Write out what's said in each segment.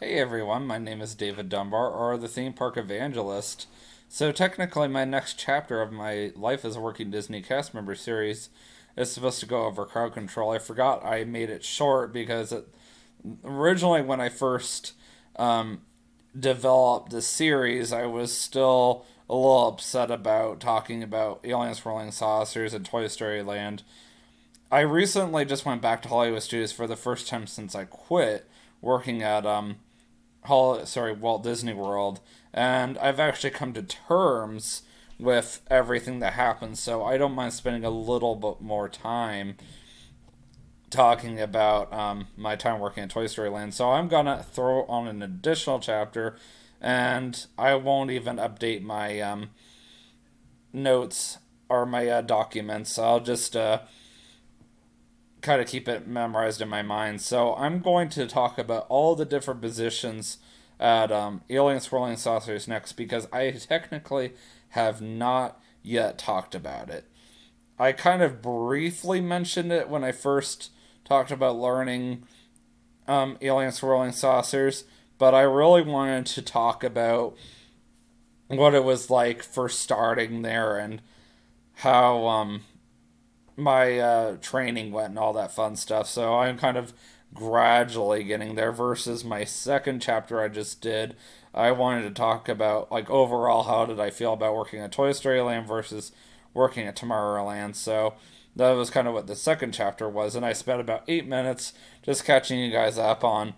Hey everyone, my name is David Dunbar, or the Theme Park Evangelist. So, technically, my next chapter of my Life as a Working Disney Cast Member series is supposed to go over crowd control. I forgot I made it short because originally, when I first um, developed the series, I was still a little upset about talking about Alien Swirling Saucers and Toy Story Land. I recently just went back to Hollywood Studios for the first time since I quit working at Walt Disney World, and I've actually come to terms with everything that happened. So I don't mind spending a little bit more time talking about my time working at Toy Story Land. So I'm gonna throw on an additional chapter, and I won't even update my notes or my documents. I'll just kind of keep it memorized in my mind. So I'm going to talk about all the different positions at Alien Swirling Saucers next because I technically have not yet talked about it. I kind of briefly mentioned it when I first talked about learning Alien Swirling Saucers, but I really wanted to talk about what it was like first starting there and how my training went and all that fun stuff. So I'm kind of gradually getting there versus my second chapter I just did. I wanted to talk about like overall how did I feel about working at Toy Story Land versus working at Tomorrowland. So that was kind of what the second chapter was, and I spent about 8 minutes just catching you guys up on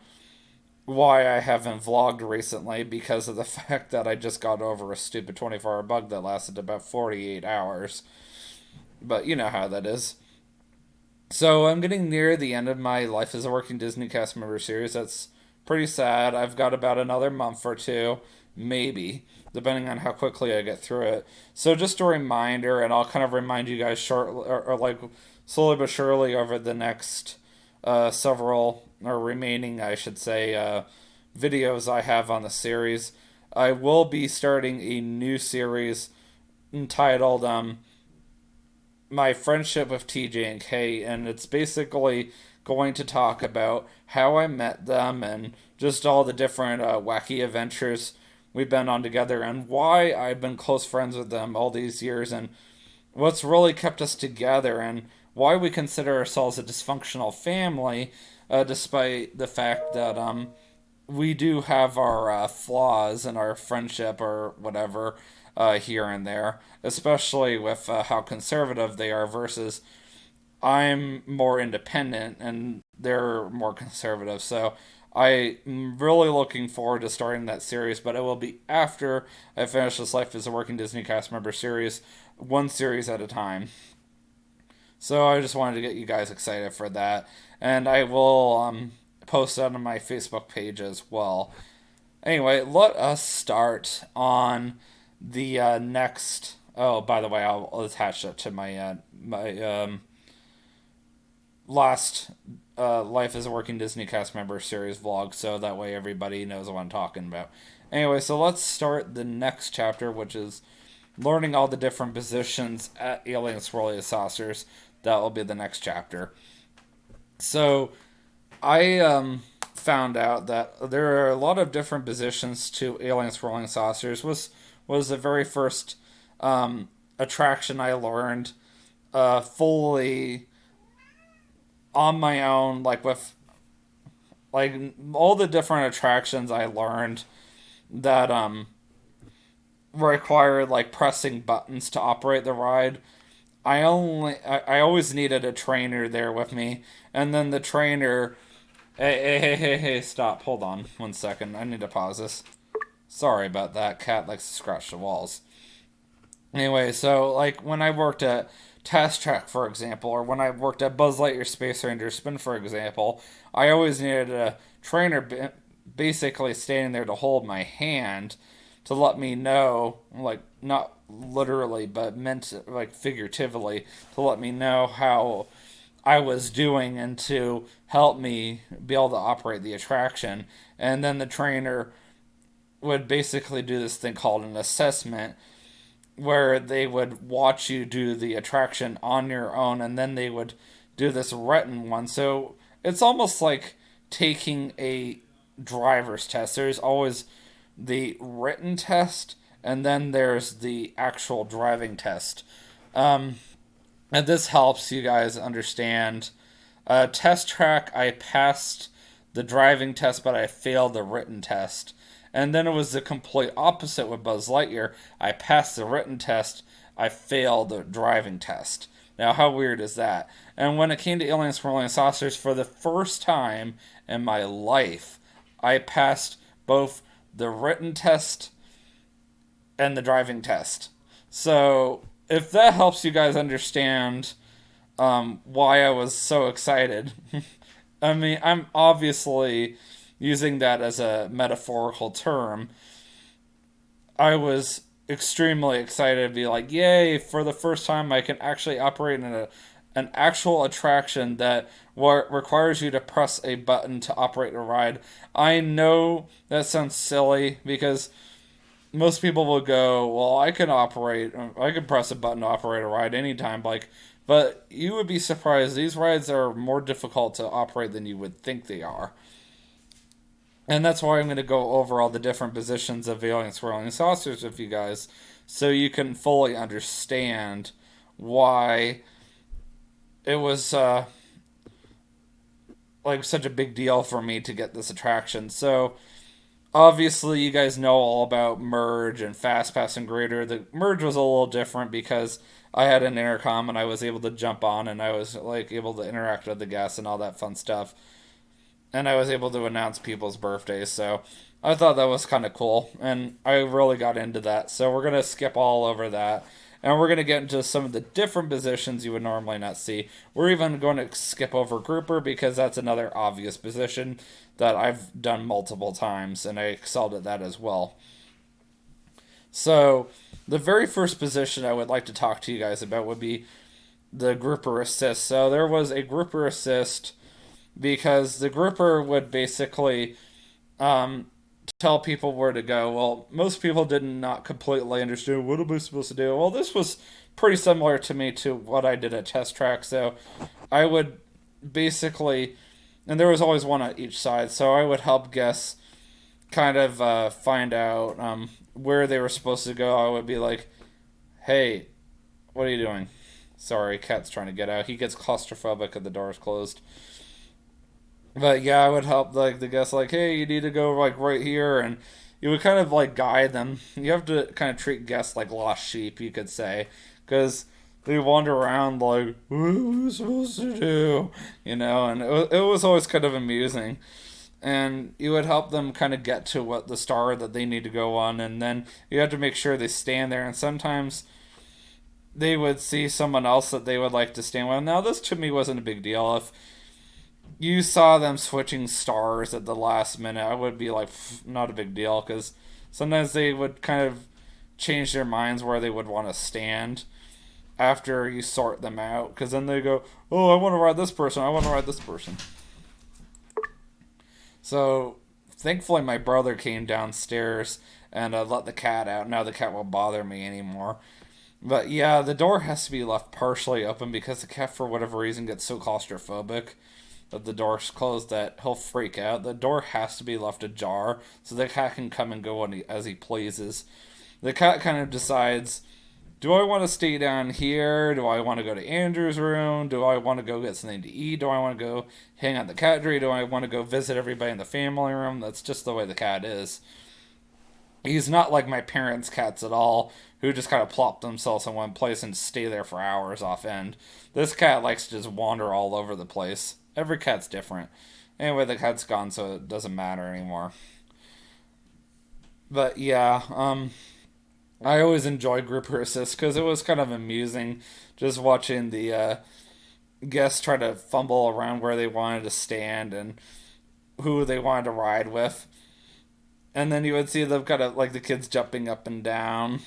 why I haven't vlogged recently because of the fact that I just got over a stupid 24-hour bug that lasted about 48 hours. But you know how that is. So I'm getting near the end of my Life as a Working Disney Cast Member series. That's pretty sad. I've got about another month or two, maybe, depending on how quickly I get through it. So just a reminder, and I'll kind of remind you guys shortly, or like slowly but surely over the next several, or remaining, I should say, videos I have on the series. I will be starting a new series entitled My Friendship with TJ and K, and it's basically going to talk about how I met them and just all the different wacky adventures we've been on together and why I've been close friends with them all these years and what's really kept us together and why we consider ourselves a dysfunctional family, despite the fact that we do have our flaws in our friendship or whatever here and there, especially with how conservative they are versus I'm more independent and they're more conservative. So I'm really looking forward to starting that series, but it will be after I finish this Life as a Working Disney Cast Member series, one series at a time. So I just wanted to get you guys excited for that, and I will post that on my Facebook page as well. Anyway, let us start on the next. Oh, by the way, I'll attach that to my last Life as a Working Disney Cast Member series vlog, so that way everybody knows what I'm talking about. Anyway, so let's start the next chapter, which is learning all the different positions at Alien Swirling Saucers. That will be the next chapter. So I found out that there are a lot of different positions to Alien Swirling Saucers. Was the very first attraction I learned fully on my own, like with like all the different attractions I learned that required like pressing buttons to operate the ride. I always needed a trainer there with me, and then the trainer. Hey, stop! Hold on 1 second. I need to pause this. Sorry about that. Cat likes to scratch the walls. Anyway, so like when I worked at Test Track, for example, or when I worked at Buzz Lightyear Space Ranger Spin, for example, I always needed a trainer basically standing there to hold my hand to let me know, like not literally, but meant like figuratively, to let me know how I was doing and to help me be able to operate the attraction. And then the trainer would basically do this thing called an assessment where they would watch you do the attraction on your own and then they would do this written one. So it's almost like taking a driver's test. There's always the written test, and then there's the actual driving test. Um, and this helps you guys understand. Test track, I passed the driving test, but I failed the written test. And then it was the complete opposite with Buzz Lightyear. I passed the written test, I failed the driving test. Now, how weird is that? And when it came to Alien Swirling Saucers, for the first time in my life, I passed both the written test and the driving test. So, if that helps you guys understand why I was so excited, I mean, I'm obviously using that as a metaphorical term. I was extremely excited to be like, yay, for the first time I can actually operate in an actual attraction that requires you to press a button to operate a ride. I know that sounds silly because most people will go, well, I can press a button to operate a ride anytime, like, but you would be surprised. These rides are more difficult to operate than you would think they are. And that's why I'm going to go over all the different positions of Alien Swirling Saucers with you guys so you can fully understand why it was like such a big deal for me to get this attraction. So obviously you guys know all about Merge and Fast Pass and Greater. The Merge was a little different because I had an intercom and I was able to jump on and I was like able to interact with the guests and all that fun stuff. And I was able to announce people's birthdays, so I thought that was kind of cool, and I really got into that. So we're gonna skip all over that, and we're gonna get into some of the different positions you would normally not see. We're even going to skip over Grouper because that's another obvious position that I've done multiple times, and I excelled at that as well. So the very first position I would like to talk to you guys about would be the Grouper Assist. So there was a Grouper Assist because the grouper would basically tell people where to go. Well, most people did not completely understand what am I supposed to do. Well, this was pretty similar to me to what I did at Test Track. So I would basically, and there was always one on each side, so I would help guests kind of find out where they were supposed to go. I would be like, hey, what are you doing? Sorry, cat's trying to get out. He gets claustrophobic if the door is closed. But yeah, I would help like the guests like, hey, you need to go like right here, and you would kind of like guide them. You have to kind of treat guests like lost sheep, you could say, because they wander around like, what are we supposed to do? And it was always kind of amusing. And you would help them kind of get to what the star that they need to go on, and then you have to make sure they stand there. And sometimes they would see someone else that they would like to stand with. Now, this to me wasn't a big deal. If you saw them switching stars at the last minute, I would be like, not a big deal, because sometimes they would kind of change their minds where they would want to stand after you sort them out, because then they go, oh, I want to ride this person, I want to ride this person. So, thankfully my brother came downstairs and let the cat out. Now the cat won't bother me anymore. But yeah, the door has to be left partially open because the cat, for whatever reason, gets so claustrophobic that the door's closed that he'll freak out. The door has to be left ajar so the cat can come and go as he pleases. The cat kind of decides, do I want to stay down here? Do I want to go to Andrew's room? Do I want to go get something to eat? Do I want to go hang out in the cat tree? Do I want to go visit everybody in the family room? That's just the way the cat is. He's not like my parents' cats at all, who just kind of plop themselves in one place and stay there for hours off end. This cat likes to just wander all over the place. Every cat's different. Anyway, the cat's gone, so it doesn't matter anymore. But yeah, I always enjoyed Grouper Assist because it was kind of amusing just watching the guests try to fumble around where they wanted to stand and who they wanted to ride with. And then you would see them kind of like the kids jumping up and down.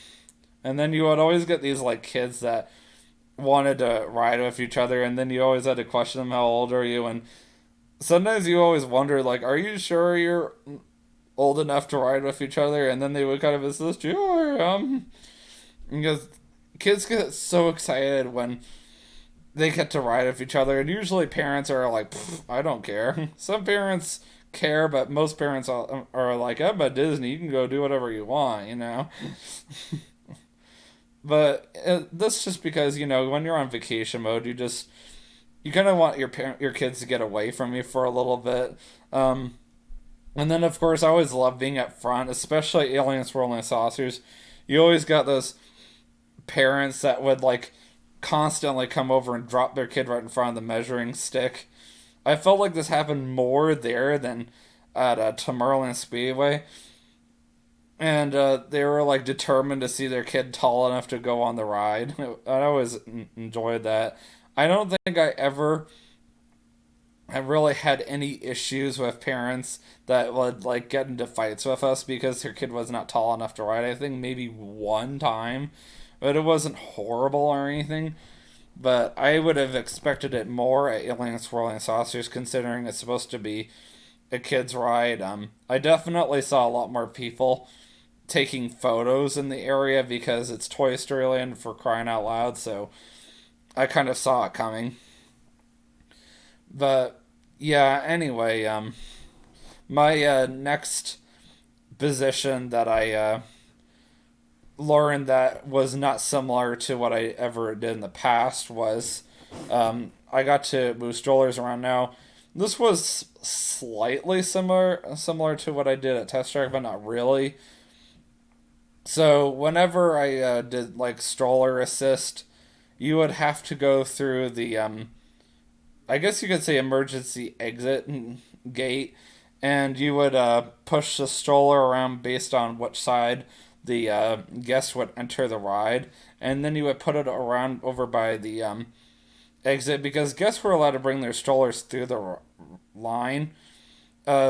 And then you would always get these like kids that wanted to ride with each other, and then you always had to question them, how old are you? And sometimes you always wonder, like, are you sure you're old enough to ride with each other? And then they would kind of insist, yeah, I am. Because kids get so excited when they get to ride with each other, and usually parents are like, I don't care. Some parents care, but most parents are like, I'm at Disney, you can go do whatever you want, you know? But that's just because, when you're on vacation mode, you kind of want your kids to get away from you for a little bit. Um, and then, of course, I always love being up front, especially Alien Swirling Saucers. You always got those parents that would, like, constantly come over and drop their kid right in front of the measuring stick. I felt like this happened more there than at Tomorrowland Speedway. And they were, like, determined to see their kid tall enough to go on the ride. I always enjoyed that. I don't think I really had any issues with parents that would like get into fights with us because their kid was not tall enough to ride. I think maybe one time, but it wasn't horrible or anything. But I would have expected it more at Alien Swirling Saucers, considering it's supposed to be a kid's ride. I definitely saw a lot more people taking photos in the area because it's Toy Story Land for crying out loud. So I kind of saw it coming. But yeah, anyway, my next position that I learned that was not similar to what I ever did in the past was I got to move strollers around now. This was slightly similar to what I did at Test Track, but not really. So whenever I did like stroller assist, you would have to go through the I guess you could say emergency exit gate, and you would push the stroller around based on which side the guest would enter the ride, and then you would put it around over by the exit because guests were allowed to bring their strollers through the line.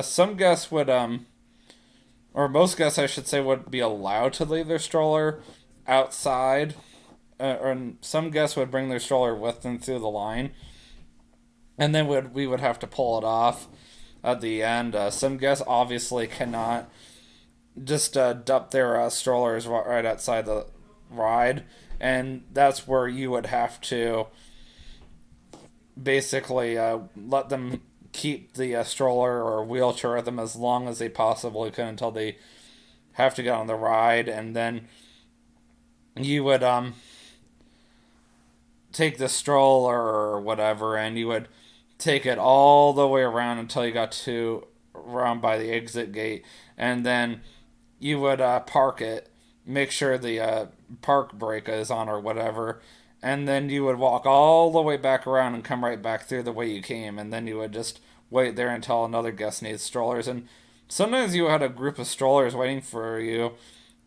Some guests would, or most guests, I should say, would be allowed to leave their stroller outside, or some guests would bring their stroller with them through the line, and then we would have to pull it off at the end. Some guests obviously cannot just dump their strollers right outside the ride, and that's where you would have to basically let them keep the stroller or wheelchair with them as long as they possibly could until they have to get on the ride, and then you would take the stroller or whatever, and you would take it all the way around until you got to around by the exit gate, and then you would park it, make sure the park brake is on or whatever, and then you would walk all the way back around and come right back through the way you came, and then you would just wait there until another guest needs strollers. And sometimes you had a group of strollers waiting for you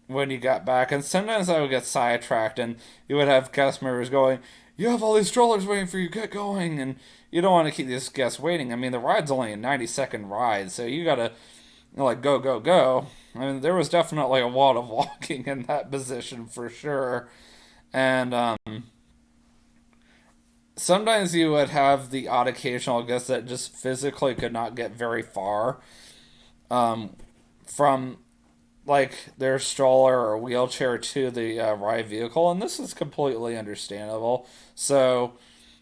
when you got back, and sometimes I would get sidetracked, and you would have guest members going, "You have all these strollers waiting for you, get going," and you don't want to keep these guests waiting. I mean, the ride's only a 90-second ride, so you gotta like go, go, go. I mean, there was definitely a lot of walking in that position for sure. And sometimes you would have the odd occasional guest that just physically could not get very far from like their stroller or wheelchair to the ride vehicle, and this is completely understandable. So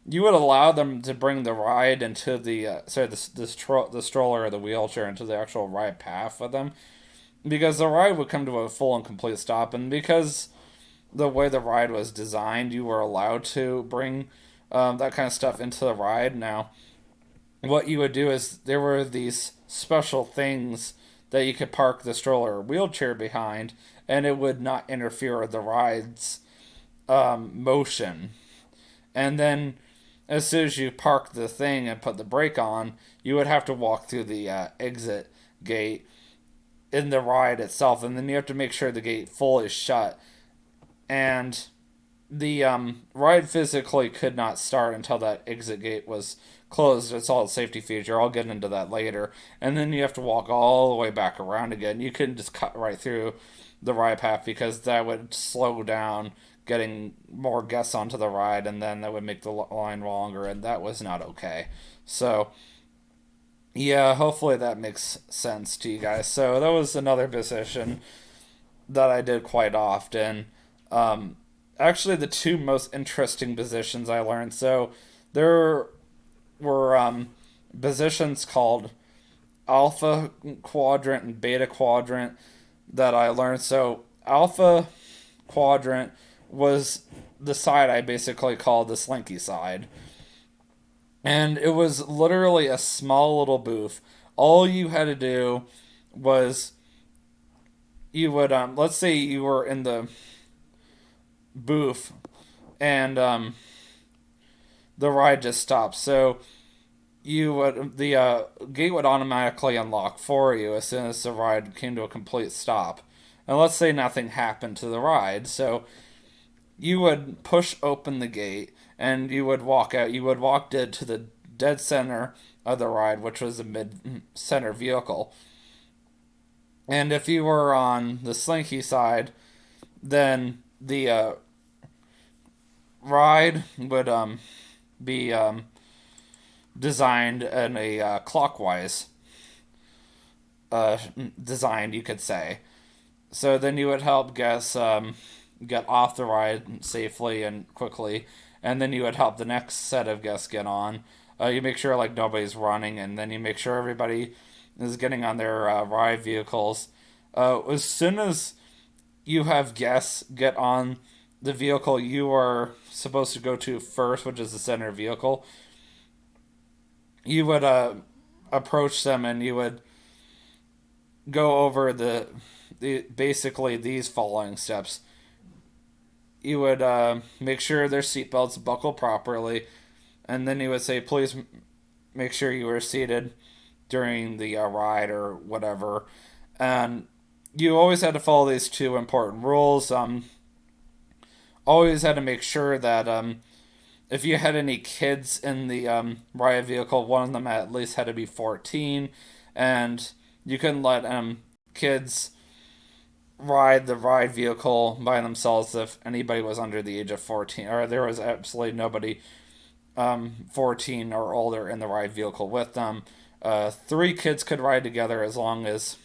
you would allow them to bring the ride into the the stroller or the wheelchair into the actual ride path with them, because the ride would come to a full and complete stop, and because the way the ride was designed, you were allowed to bring that kind of stuff into the ride. Now, what you would do is there were these special things that you could park the stroller or wheelchair behind, and it would not interfere with the ride's motion. And then, as soon as you park the thing and put the brake on, you would have to walk through the exit gate in the ride itself, and then you have to make sure the gate fully shut. And the ride physically could not start until that exit gate was closed. It's all a safety feature. I'll get into that later. And then you have to walk all the way back around again. You couldn't just cut right through the ride path because that would slow down getting more guests onto the ride, and then that would make the line longer, and that was not okay. So, yeah, hopefully that makes sense to you guys. So that was another position that I did quite often. Actually, the two most interesting positions I learned. So there were positions called alpha quadrant and beta quadrant that I learned. So alpha quadrant was the side I basically called the slinky side. And it was literally a small little booth. All you had to do was you would let's say you were in the booth and the ride just stopped. So you would the gate would automatically unlock for you as soon as the ride came to a complete stop. And let's say nothing happened to the ride, so you would push open the gate and you would walk out. You would walk dead to the dead center of the ride, which was a mid center vehicle. And if you were on the slinky side, then the ride would be designed in a clockwise uh, designed, you could say. So then you would help guests get off the ride safely and quickly, and then you would help the next set of guests get on. You make sure like nobody's running, and then you make sure everybody is getting on their ride vehicles. As soon as you have guests get on the vehicle you are supposed to go to first, which is the center vehicle, you would approach them and you would go over the basically these following steps. You would make sure their seatbelts buckle properly, and then you would say, please make sure you were seated during the ride or whatever. And you always had to follow these two important rules. Always had to make sure that if you had any kids in the riot vehicle, one of them at least had to be 14, and you couldn't let kids ride the ride vehicle by themselves if anybody was under the age of 14, or there was absolutely nobody 14 or older in the ride vehicle with them. Three kids could ride together as long as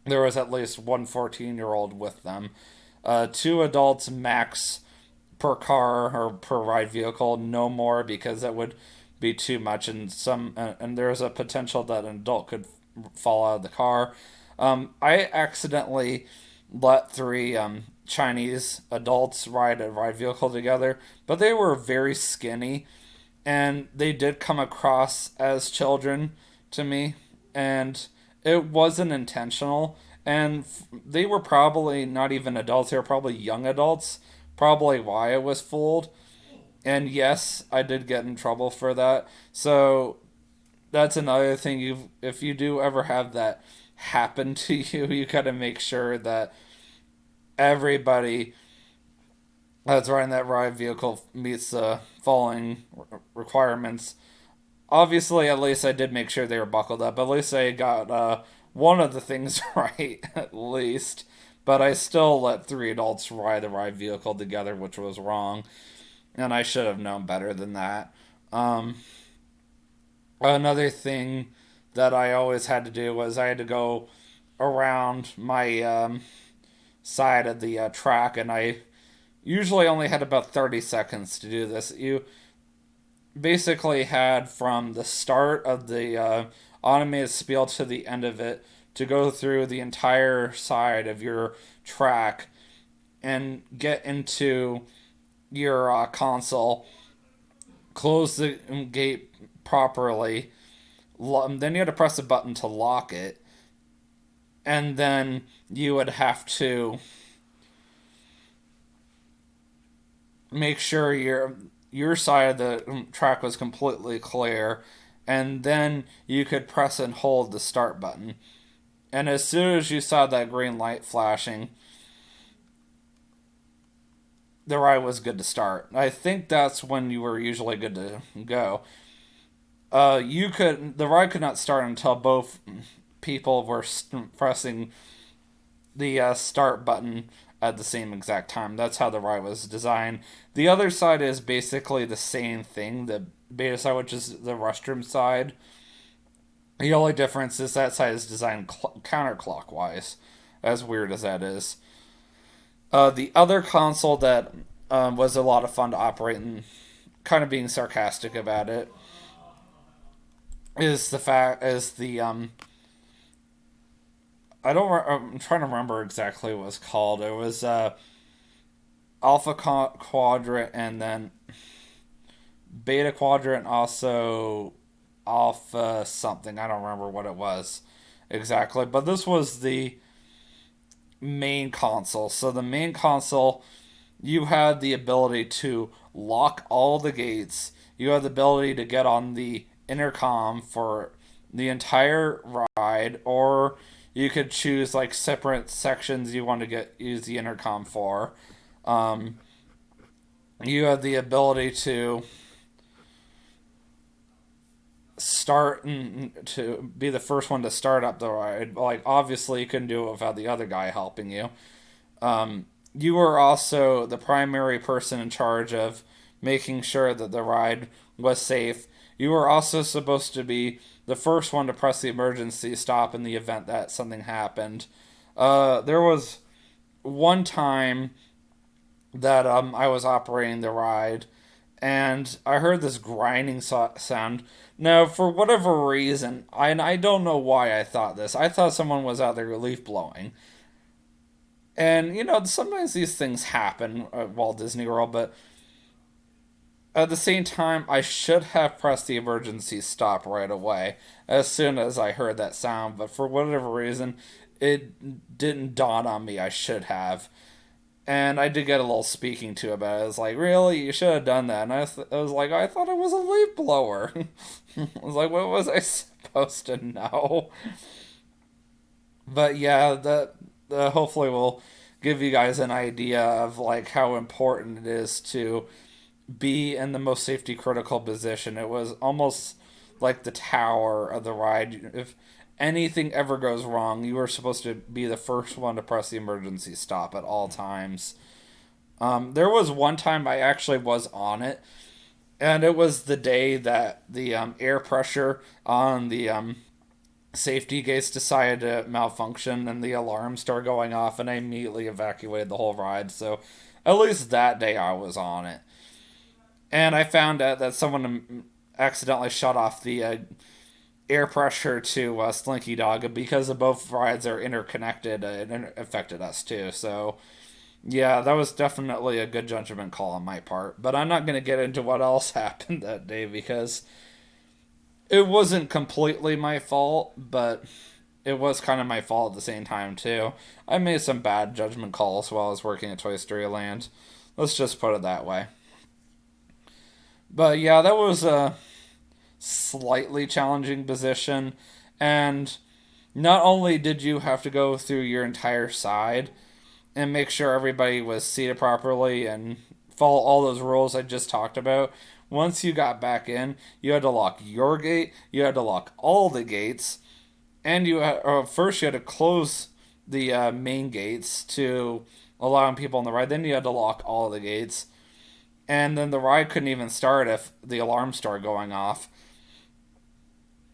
there was at least one 14-year-old with them. Two adults max per car or per ride vehicle, no more, because that would be too much, and there's a potential that an adult could fall out of the car. I accidentally let three Chinese adults ride a ride vehicle together, but they were very skinny, and they did come across as children to me, and it wasn't intentional. And they were probably not even adults; they were probably young adults. Probably why I was fooled. And yes, I did get in trouble for that. So that's another thing. If you do ever have that happen to you, you gotta make sure that everybody that's riding that ride vehicle meets the following requirements. Obviously, at least I did make sure they were buckled up. At least I got one of the things right, at least. But I still let three adults ride the ride vehicle together, which was wrong. And I should have known better than that. Um, Another thing that I always had to do was I had to go around my side of the track, and I usually only had about 30 seconds to do this. You basically had from the start of the automated spiel to the end of it to go through the entire side of your track and get into your console, close the gate properly. Then you had to press a button to lock it, and then you would have to make sure your side of the track was completely clear, and then you could press and hold the start button. And as soon as you saw that green light flashing, the ride was good to start. I think that's when you were usually good to go. The ride could not start until both people were pressing the start button at the same exact time. That's how the ride was designed. The other side is basically the same thing, the beta side, which is the restroom side. The only difference is that side is designed counterclockwise, as weird as that is. The other console that was a lot of fun to operate, and kind of being sarcastic about it, is the fact is the I'm trying to remember exactly what it was called. It was Quadrant, and then Beta Quadrant, also Alpha something. I don't remember what it was exactly, but this was the main console. So the main console, you had the ability to lock all the gates. You had the ability to get on the intercom for the entire ride, or you could choose like separate sections you want to use the intercom for. Um, you had the ability to start and to be the first one to start up the ride. Like obviously you couldn't do it without the other guy helping you. You were also the primary person in charge of making sure that the ride was safe. You were also supposed to be the first one to press the emergency stop in the event that something happened. There was one time that I was operating the ride, and I heard this grinding sound. Now, for whatever reason, I don't know why I thought this. I thought someone was out there leaf blowing. And, sometimes these things happen at Walt Disney World, but at the same time, I should have pressed the emergency stop right away as soon as I heard that sound, but for whatever reason, it didn't dawn on me I should have. And I did get a little speaking to about it. I was like, really? You should have done that. And I was like, I thought it was a leaf blower. I was like, what was I supposed to know? But yeah, that hopefully will give you guys an idea of like how important it is to be in the most safety critical position. It was almost like the tower of the ride. If anything ever goes wrong, you were supposed to be the first one to press the emergency stop at all times. There was one time I actually was on it, and it was the day that the air pressure on the safety gates decided to malfunction and the alarm started going off, and I immediately evacuated the whole ride. So at least that day I was on it. And I found out that someone accidentally shut off the air pressure to Slinky Dog because of both rides are interconnected. It affected us too. So yeah, that was definitely a good judgment call on my part. But I'm not going to get into what else happened that day because it wasn't completely my fault, but it was kind of my fault at the same time too. I made some bad judgment calls while I was working at Toy Story Land. Let's just put it that way. But yeah, that was a slightly challenging position. And not only did you have to go through your entire side and make sure everybody was seated properly and follow all those rules I just talked about, once you got back in, you had to lock your gate, you had to lock all the gates, and first you had to close the main gates to allowing people on the ride. Then you had to lock all the gates, and then the ride couldn't even start if the alarm started going off.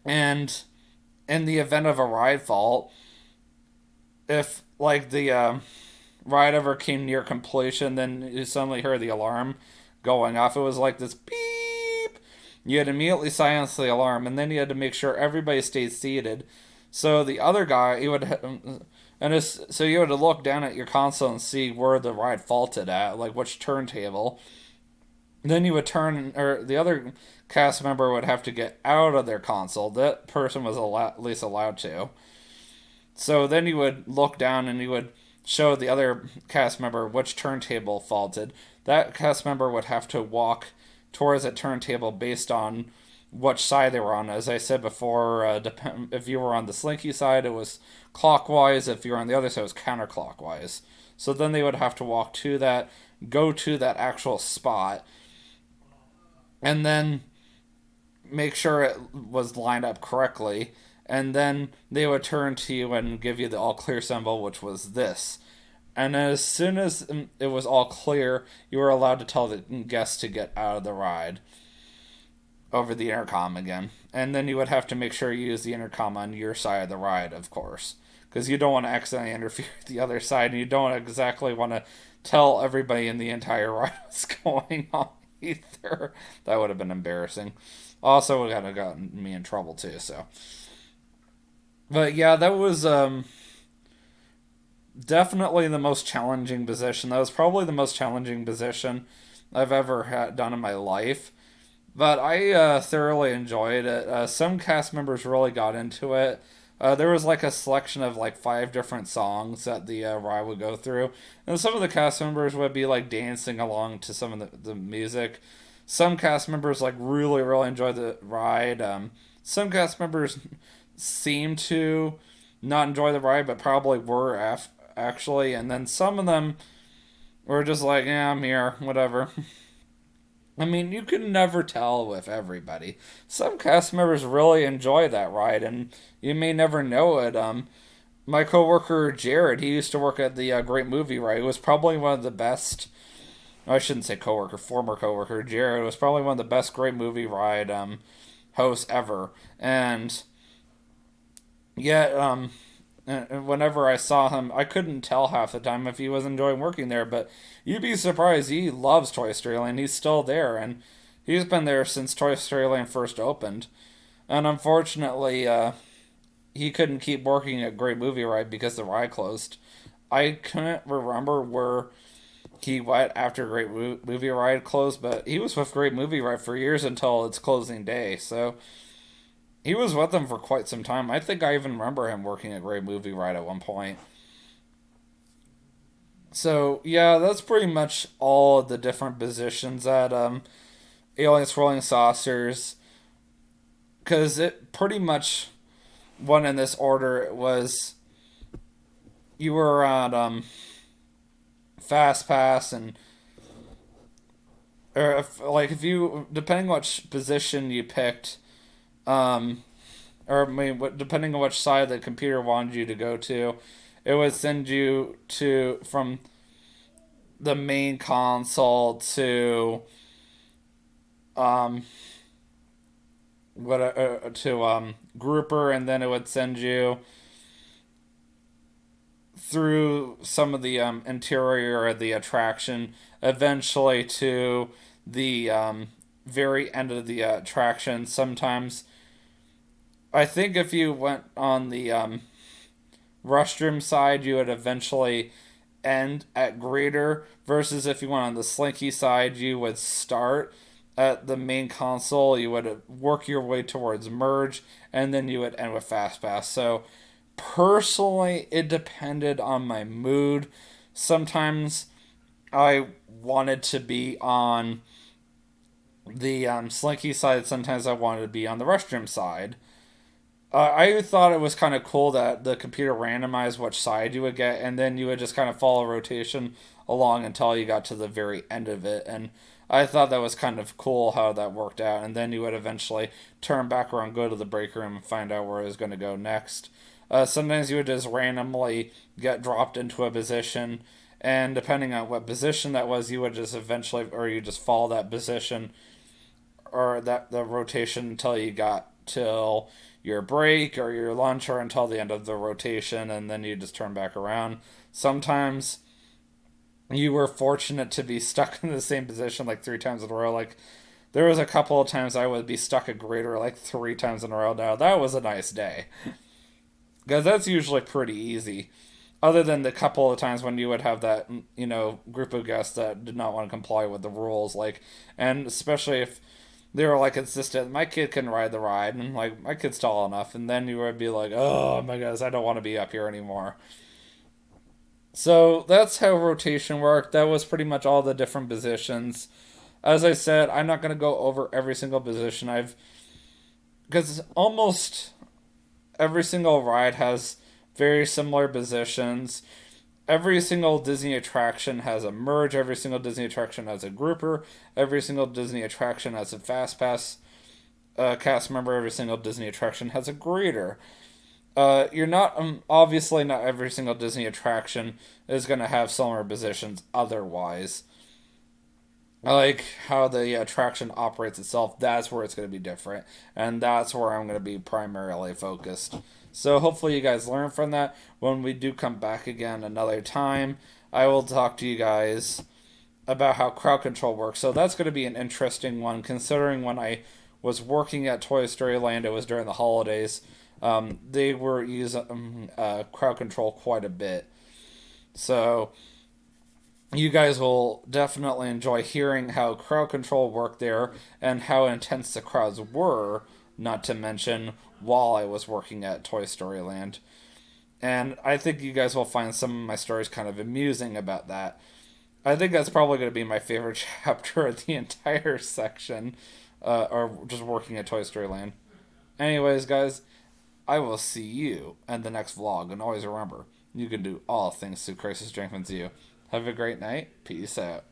And in the event of a ride fault, if like the ride ever came near completion, then you suddenly heard the alarm going off. It was like this beep. You had to immediately silence the alarm, and then you had to make sure everybody stayed seated. So the other guy, so you had to look down at your console and see where the ride faulted at, like which turntable. Then you would turn, or the other cast member would have to get out of their console. That person was at least allowed to. So then you would look down and you would show the other cast member which turntable faulted. That cast member would have to walk towards a turntable based on which side they were on. As I said before, if you were on the Slinky side, it was clockwise. If you were on the other side, it was counterclockwise. So then they would have to walk to that, go to that actual spot, and then make sure it was lined up correctly. And then they would turn to you and give you the all clear symbol, which was this. And as soon as it was all clear, you were allowed to tell the guests to get out of the ride over the intercom again. And then you would have to make sure you use the intercom on your side of the ride, of course. Because you don't want to accidentally interfere with the other side, and you don't exactly want to tell everybody in the entire ride what's going on either. That would have been embarrassing. Also, it kind of gotten me in trouble too. So, but yeah, that was definitely the most challenging position. That was probably the most challenging position I've ever had done in my life. But I thoroughly enjoyed it. Some cast members really got into it. There was like a selection of like five different songs that the ride would go through, and some of the cast members would be like dancing along to some of the music. Some cast members like really enjoyed the ride. Some cast members seemed to not enjoy the ride, but probably were actually, and then some of them were just like, yeah, I'm here, whatever. I mean, you can never tell with everybody. Some cast members really enjoy that ride, and you may never know it. My coworker Jared, he used to work at the Great Movie Ride. It was probably one of the best. I shouldn't say coworker, former coworker Jared was probably one of the best Great Movie Ride hosts ever. And yet, and whenever I saw him, I couldn't tell half the time if he was enjoying working there, but you'd be surprised. He loves Toy Story Land. He's still there, and he's been there since Toy Story Land first opened. And unfortunately, he couldn't keep working at Great Movie Ride because the ride closed. I couldn't remember where he went after Great Movie Ride closed, but he was with Great Movie Ride for years until its closing day, so he was with them for quite some time. I think I even remember him working at Great Movie Ride at one point. So yeah, that's pretty much all of the different positions at Alien Swirling Saucers. Because it pretty much went in this order. It was you were on Fast Pass and or if you depending on which position you picked, um, or I mean, depending on which side the computer wanted you to go to, it would send you to from the main console to um to grouper, and then it would send you through some of the interior of the attraction, eventually to the very end of the attraction. Sometimes I think if you went on the restroom side, you would eventually end at greater, versus if you went on the slinky side, you would start at the main console, you would work your way towards merge, and then you would end with fast pass. So personally, it depended on my mood. Sometimes I wanted to be on the slinky side, sometimes I wanted to be on the restroom side. I thought it was kind of cool that the computer randomized which side you would get, and then you would just kind of follow rotation along until you got to the very end of it. And I thought that was kind of cool how that worked out. And then you would eventually turn back around, go to the break room, and find out where it was going to go next. Sometimes you would just randomly get dropped into a position, and depending on what position that was, you would just eventually, or you just follow that position or that the rotation until you got till your break or your lunch or until the end of the rotation, and then you just turn back around. Sometimes you were fortunate to be stuck in the same position like three times in a row. Like there was a couple of times I would be stuck at greater like three times in a row. Now that was a nice day because that's usually pretty easy. Other than the couple of times when you would have that, group of guests that did not want to comply with the rules, like, and especially if they were like insistent, my kid can ride the ride, and like my kid's tall enough, and then you would be like, oh my gosh, I don't want to be up here anymore. So that's how rotation worked. That was pretty much all the different positions. As I said, I'm not gonna go over every single position because almost every single ride has very similar positions. Every single Disney attraction has a merge. Every single Disney attraction has a grouper. Every single Disney attraction has a fast pass cast member. Every single Disney attraction has a greeter. You're not obviously not every single Disney attraction is going to have similar positions. Otherwise, like how the attraction operates itself, that's where it's going to be different, and that's where I'm going to be primarily focused. So hopefully you guys learn from that. When we do come back again another time, I will talk to you guys about how crowd control works. So that's going to be an interesting one, considering when I was working at Toy Story Land. It was during the holidays. They were using crowd control quite a bit. So you guys will definitely enjoy hearing how crowd control worked there and how intense the crowds were, not to mention while I was working at Toy Story Land. And I think you guys will find some of my stories kind of amusing about that. I think that's probably going to be my favorite chapter of the entire section, or just working at Toy Story Land. Anyways, guys, I will see you in the next vlog, and always remember, you can do all things through Christ who strengthens you. Have a great night. Peace out.